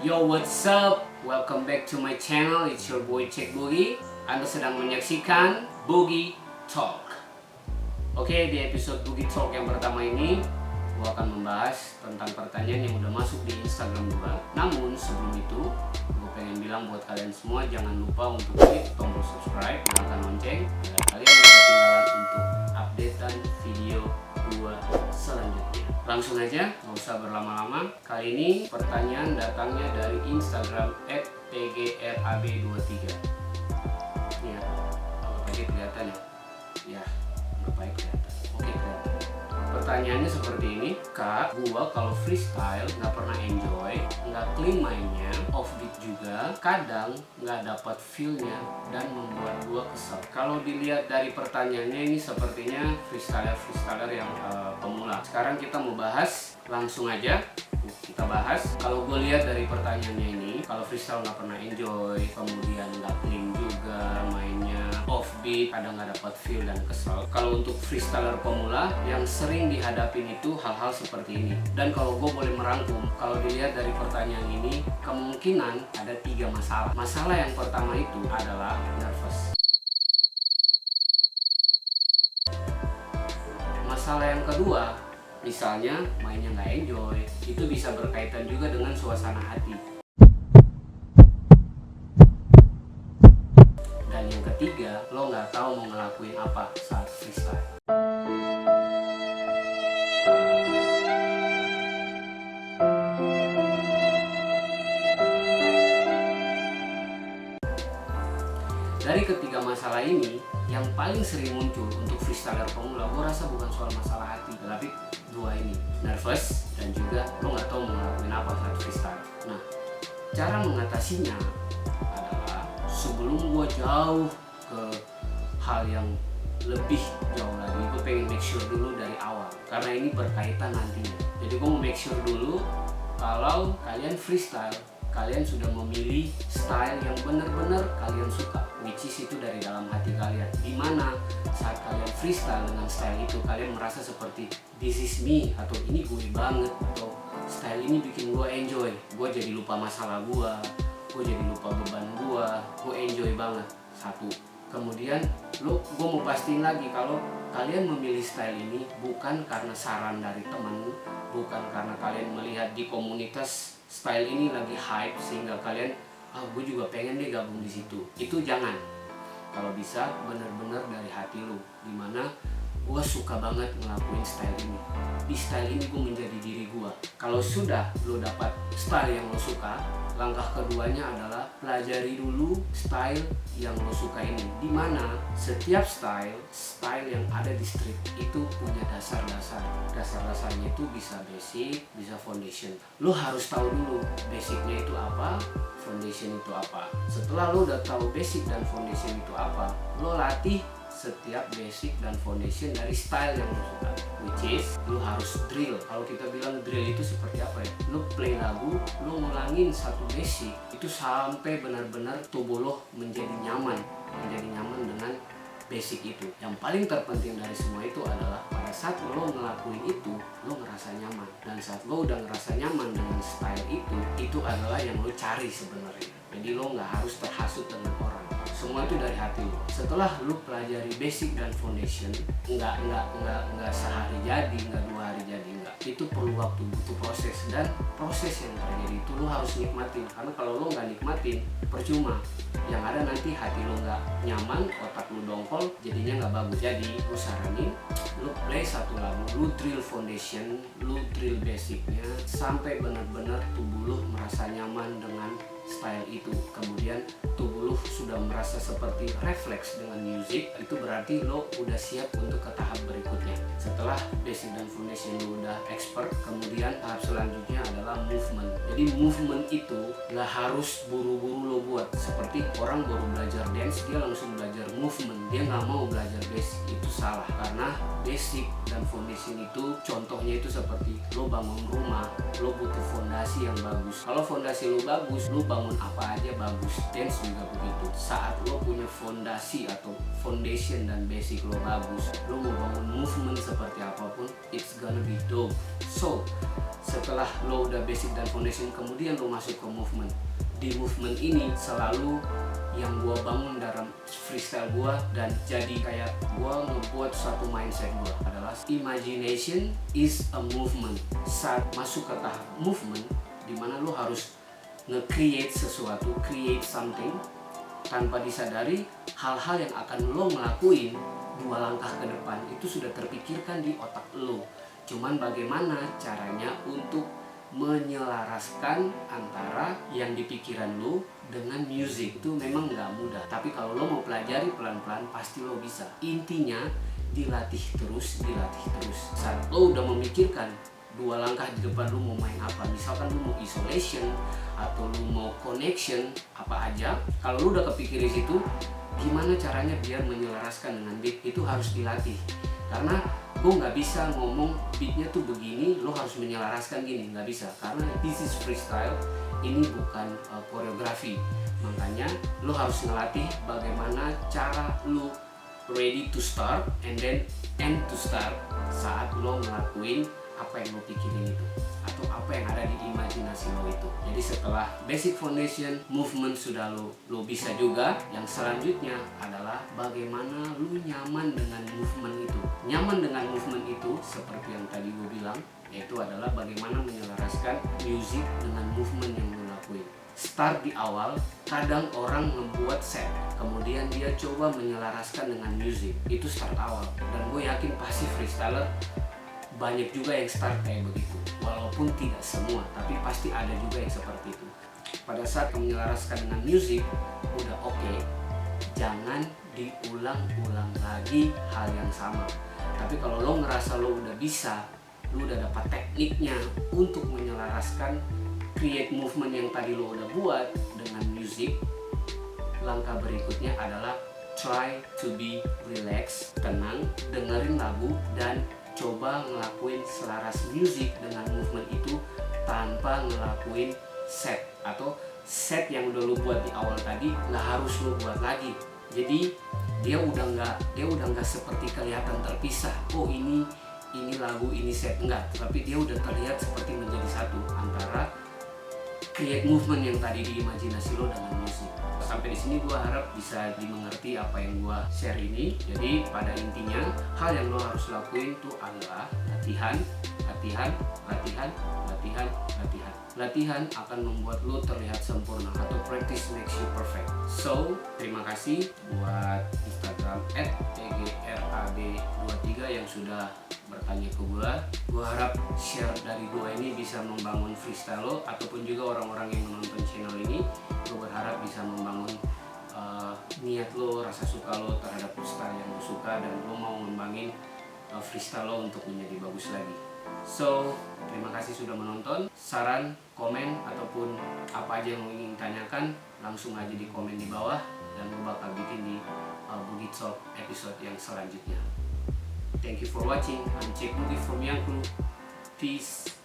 Yo, what's up? Welcome back to my channel. It's your boy Cek Boogie. Anda sedang menyaksikan Boogie Talk. Oke, di episode Boogie Talk yang pertama ini gue akan membahas tentang pertanyaan yang udah masuk di Instagram gue. Namun sebelum itu, gue pengen bilang buat kalian semua, jangan lupa untuk klik tombol subscribe, nyalakan lonceng agar kalian gak ketinggalan untuk updatean video gue selanjutnya. Langsung aja, nggak usah berlama-lama. Kali ini pertanyaan datangnya dari Instagram @tgrab23. Ya, kalau pakai kelihatan ya? Ya, nggak baik kelihatan. Oke, kelihatan. Pertanyaannya seperti ini, Kak, gua kalau freestyle nggak pernah enjoy, nggak clean mainnya, offbeat juga, kadang nggak dapat feel-nya dan membuat gua kesel. Kalau dilihat dari pertanyaannya ini sepertinya freestyler yang pemula. Sekarang kita mau bahas, langsung aja kita bahas. Kalau gue lihat dari pertanyaannya ini, kalau freestyle nggak pernah enjoy, kemudian nggak clean juga mainnya, offbeat, kadang nggak dapat feel dan kesel. Kalau untuk freestyler pemula yang sering dihadapin itu hal-hal seperti ini. Dan kalau gue boleh merangkum, kalau dilihat dari pertanyaan ini, kemungkinan ada 3 masalah. Masalah yang pertama itu adalah nervous. Masalah yang kedua, misalnya mainnya nggak enjoy, itu bisa berkaitan juga dengan suasana hati. Dan yang ketiga, lo nggak tahu mau ngelakuin apa saat freestyle. Dari ketiga masalah ini, yang paling sering muncul untuk freestyler pemula, gue rasa bukan soal masalah hati, tapi dua ini, nervous dan juga lo nggak tahu mau ngelakuin apa saat freestyle. Nah, cara mengatasinya adalah sebelum gue jauh ke hal yang lebih jauh lagi, gue pengen make sure dulu dari awal, karena ini berkaitan nantinya. Jadi gue mau make sure dulu kalau kalian freestyle, kalian sudah memilih style yang benar-benar kalian suka, which is itu dari dalam hati kalian. Dimana saat kalian freestyle dengan style itu, kalian merasa seperti this is me, atau ini gue banget, atau style ini bikin gue enjoy, gue jadi lupa masalah gue jadi lupa beban gue enjoy banget. Satu. Kemudian gue mau pastiin lagi kalau kalian memilih style ini bukan karena saran dari teman, bukan karena kalian melihat di komunitas style ini lagi hype sehingga kalian, gue juga pengen deh gabung di situ. Itu jangan. Kalau bisa bener-bener dari hati lu, dimana gue suka banget ngelakuin style ini. Di style ini gue menjadi diri gue. Kalau sudah lo dapat style yang lo suka, langkah keduanya adalah pelajari dulu style yang lo suka ini. Dimana setiap style yang ada di street itu punya dasar-dasar. Dasar-dasarnya itu bisa basic, bisa foundation. Lo harus tahu dulu basicnya itu apa, foundation itu apa. Setelah lo udah tahu basic dan foundation itu apa, lo latih setiap basic dan foundation dari style yang lo suka, which is lo harus drill. Kalau kita bilang drill itu seperti apa ya? Lo play lagu, lo ngulangin satu basic itu sampai benar-benar tubuh lo menjadi nyaman dengan basic itu. Yang paling terpenting dari semua itu adalah pada saat lo ngelakuin itu, lo ngerasa nyaman. Dan saat lo udah ngerasa nyaman dengan style itu adalah yang lo cari sebenarnya. Jadi lo nggak harus terhasut dengan orang. Semua itu dari hati lo. Setelah lo pelajari basic dan foundation, nggak sehari jadi, nggak 2 hari jadi, nggak. Itu perlu waktu, butuh proses, dan proses yang terjadi itu lo harus nikmatin. Karena kalau lo nggak nikmatin, percuma. Yang ada nanti hati lo nggak nyaman, otak lo dongkol, jadinya nggak bagus. Jadi gue saranin lo play satu lagu, lo drill foundation, lo drill basicnya sampai benar-benar tubuh lo merasa nyaman dengan style itu. Kemudian tubuh lo sudah merasa seperti refleks dengan music, itu berarti lo udah siap untuk ke tahap berikutnya. Setelah basic dan foundation lo udah expert, kemudian tahap selanjutnya adalah movement. Jadi movement itu nggak harus buru-buru lo buat. Seperti orang baru belajar dance, dia langsung belajar movement, dia nggak mau belajar basic. Itu salah, karena basic dan foundation itu contohnya itu seperti lo bangun rumah, lo butuh fondasi yang bagus. Kalau fondasi lo bagus, lo bangun apa aja bagus. Dance juga begitu. Saat lo punya fondasi atau foundation dan basic lo bagus, lo mau bangun movement seperti apapun, it's gonna be dope. So Setelah lo udah basic dan foundation, kemudian lo masuk ke movement. Di movement ini selalu yang gua bangun dalam freestyle gua dan jadi kayak gua ngebuat suatu mindset gua adalah imagination is a movement. Saat masuk ke tahap movement dimana lo harus nge-create sesuatu, create something, tanpa disadari hal-hal yang akan lo ngelakuin 2 langkah ke depan itu sudah terpikirkan di otak lo. Cuman bagaimana caranya untuk menyelaraskan antara yang di pikiran lo dengan music itu memang nggak mudah. Tapi kalau lo mau pelajari pelan-pelan pasti lo bisa. Intinya dilatih terus, dilatih terus. Saat lo udah memikirkan 2 langkah di depan lo mau main apa, misalkan lo mau isolation atau lo mau connection apa aja, kalau lo udah kepikir di situ gimana caranya biar menyelaraskan dengan beat, itu harus dilatih. Karena gue nggak bisa ngomong beatnya tuh begini, lo harus menyelaraskan gini, nggak bisa. Karena this is freestyle, ini bukan koreografi. Makanya lo harus ngelatih bagaimana cara lo ready to start and then end to start saat lo ngelakuin apa yang lo pikirin itu atau apa yang ada di imajinasi lo itu. Jadi setelah basic foundation movement sudah lo bisa juga, yang selanjutnya adalah bagaimana lo nyaman dengan movement itu. Nyaman dengan movement itu seperti yang tadi gue bilang, yaitu adalah bagaimana menyelaraskan music dengan movement yang lo lakuin. Start di awal, kadang orang membuat set, kemudian dia coba menyelaraskan dengan music, itu start awal. Dan gue yakin pasti freestyler banyak juga yang start kayak begitu, walaupun tidak semua, tapi pasti ada juga yang seperti itu. Pada saat menyelaraskan dengan musik udah oke, jangan diulang-ulang lagi hal yang sama. Tapi kalau lo ngerasa lo udah bisa, lo udah dapat tekniknya untuk menyelaraskan create movement yang tadi lo udah buat dengan musik, langkah berikutnya adalah try to be relax, tenang, dengerin lagu dan coba ngelakuin selaras musik dengan movement itu tanpa ngelakuin set, atau set yang udah lu buat di awal tadi nggak harus lu buat lagi. Jadi dia udah nggak seperti kelihatan terpisah. Oh ini lagu, ini set, enggak, tapi dia udah terlihat seperti menjadi satu antara create movement yang tadi di imajinasi lo dengan musik. Sampai di sini gue harap bisa dimengerti apa yang gue share ini. Jadi pada intinya hal yang lo harus lakuin itu adalah latihan, latihan, latihan, latihan, latihan. Latihan akan membuat lo terlihat sempurna, atau practice makes you perfect. So, terima kasih buat Instagram @tgrad23 yang sudah bertanya ke gue. Gue harap share dari gue ini bisa membangun freestyle lo, ataupun juga orang-orang yang menonton channel ini. Gue berharap bisa membangun niat lo, rasa suka lo terhadap freestyle yang lo suka, dan lo mau ngembangin freestyle lo untuk menjadi bagus lagi. So, terima kasih sudah menonton. Saran, komen, ataupun apa aja yang lo ingin tanyakan, langsung aja di komen di bawah, dan gue bakal bikin di Boogie Talk episode yang selanjutnya. Thank you for watching. I'm Cek Boogie from Yang Crew. Peace.